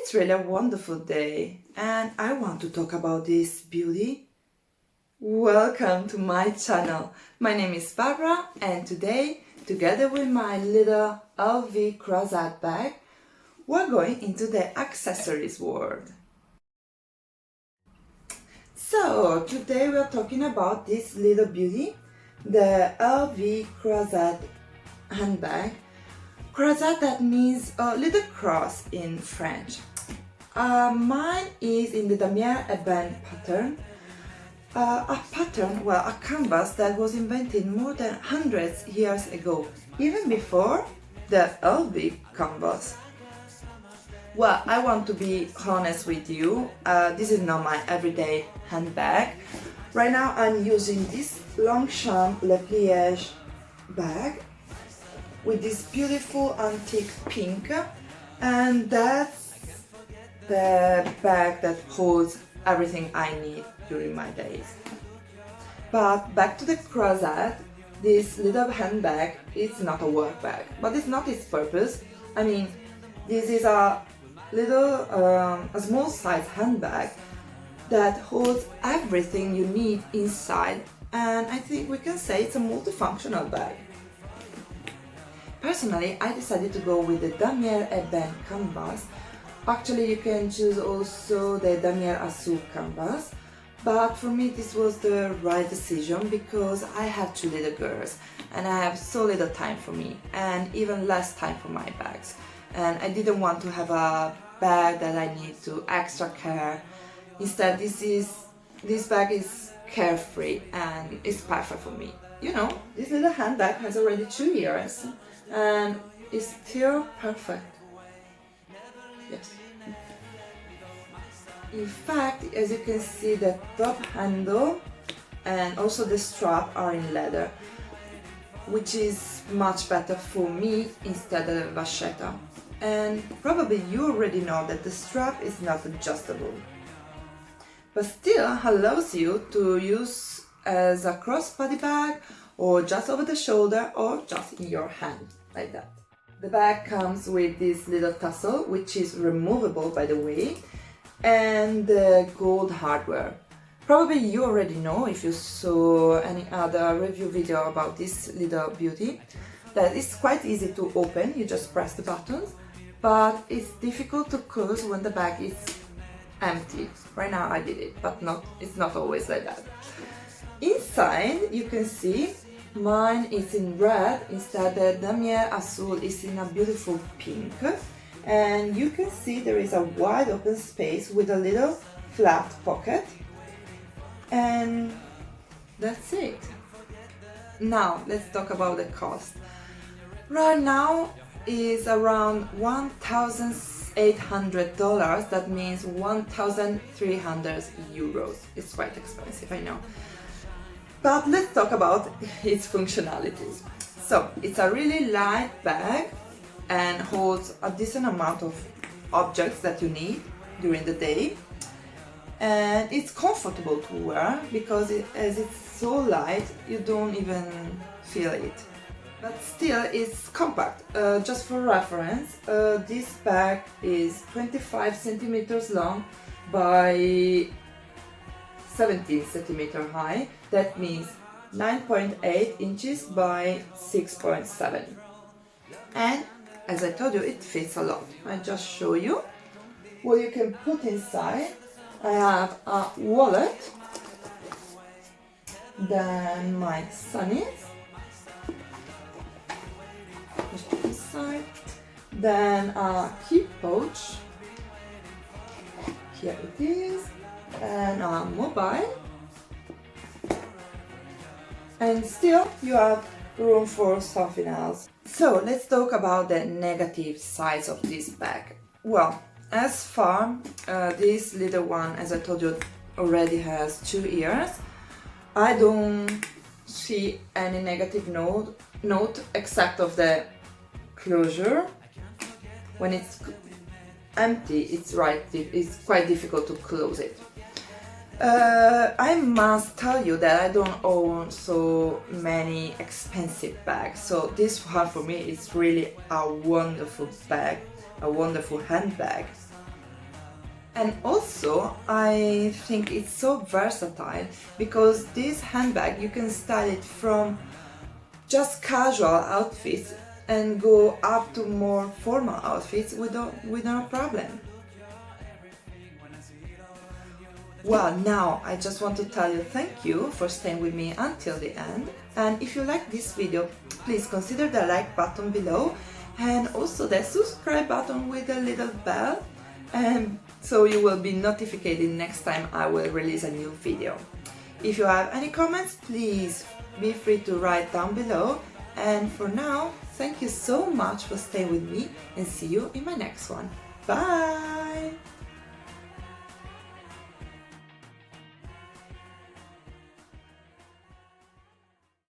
It's really a wonderful day and I want to talk about this beauty. Welcome to my channel. My name is Barbara and today, together with my little LV Croisette bag, we're going into the accessories world. So today we're talking about this little beauty, the LV Croisette handbag. Croisette, that means a little cross in French. Mine is in the Damier Ebene pattern. A pattern, well, a canvas that was invented more than hundreds of years ago, even before the LV canvas. Well, I want to be honest with you, this is not my everyday handbag. Right now I'm using this Longchamp Le Pliage bag with this beautiful antique pink, and that's the bag that holds everything I need during my days. But back to the Croisette, this little handbag is not a work bag, but it's not its purpose. I mean, this is a little, a small size handbag that holds everything you need inside, and I think we can say it's a multifunctional bag. Personally, I decided to go with the Damier Ebene canvas. Actually, you can choose also the Damier Azul canvas, but for me this was the right decision because I have two little girls and I have so little time for me and even less time for my bags. And I didn't want to have a bag that I need to extra care. Instead, this bag is carefree and it's perfect for me. You know, this little handbag has already 2 years and it's still perfect. Yes. In fact, as you can see, the top handle and also the strap are in leather, which is much better for me instead of vachetta. And probably you already know that the strap is not adjustable, but still allows you to use as a crossbody bag or just over the shoulder or just in your hand, like that. The bag comes with this little tassel, which is removable by the way, and the gold hardware. Probably you already know, if you saw any other review video about this little beauty, that it's quite easy to open. You just press the buttons, but it's difficult to close when the bag is empty. Right now I did it, but it's not always like that. Inside you can see mine is in red, instead the Damier Azul is in a beautiful pink, and you can see there is a wide open space with a little flat pocket, and that's it. Now let's talk about the cost. Right now is around $1,800, that means 1,300 euros. It's quite expensive, I know. But let's talk about its functionalities. So it's a really light bag and holds a decent amount of objects that you need during the day. And it's comfortable to wear because as it's so light, you don't even feel it. But still it's compact. Just for reference, this bag is 25 centimeters long by 17 centimeters high. That means 9.8 inches by 6.7. And as I told you, it fits a lot. I just show you what you can put inside. I have a wallet, then my sunnies, just put inside, then a key pouch, here it is, and a mobile, and still you have room for something else. So let's talk about the negative sides of this bag. Well, as far this little one, as I told you, already has 2 years, I don't see any negative note except of the closure. When it's empty, it's quite difficult to close it. I must tell you that I don't own so many expensive bags, so this one for me is really a wonderful bag, a wonderful handbag. And also I think it's so versatile because this handbag you can style it from just casual outfits and go up to more formal outfits without problem. Well, now I just want to tell you thank you for staying with me until the end, and if you like this video, please consider the like button below and also the subscribe button with a little bell, and so you will be notified next time I will release a new video. If you have any comments, please be free to write down below, and for now, thank you so much for staying with me and see you in my next one. Bye!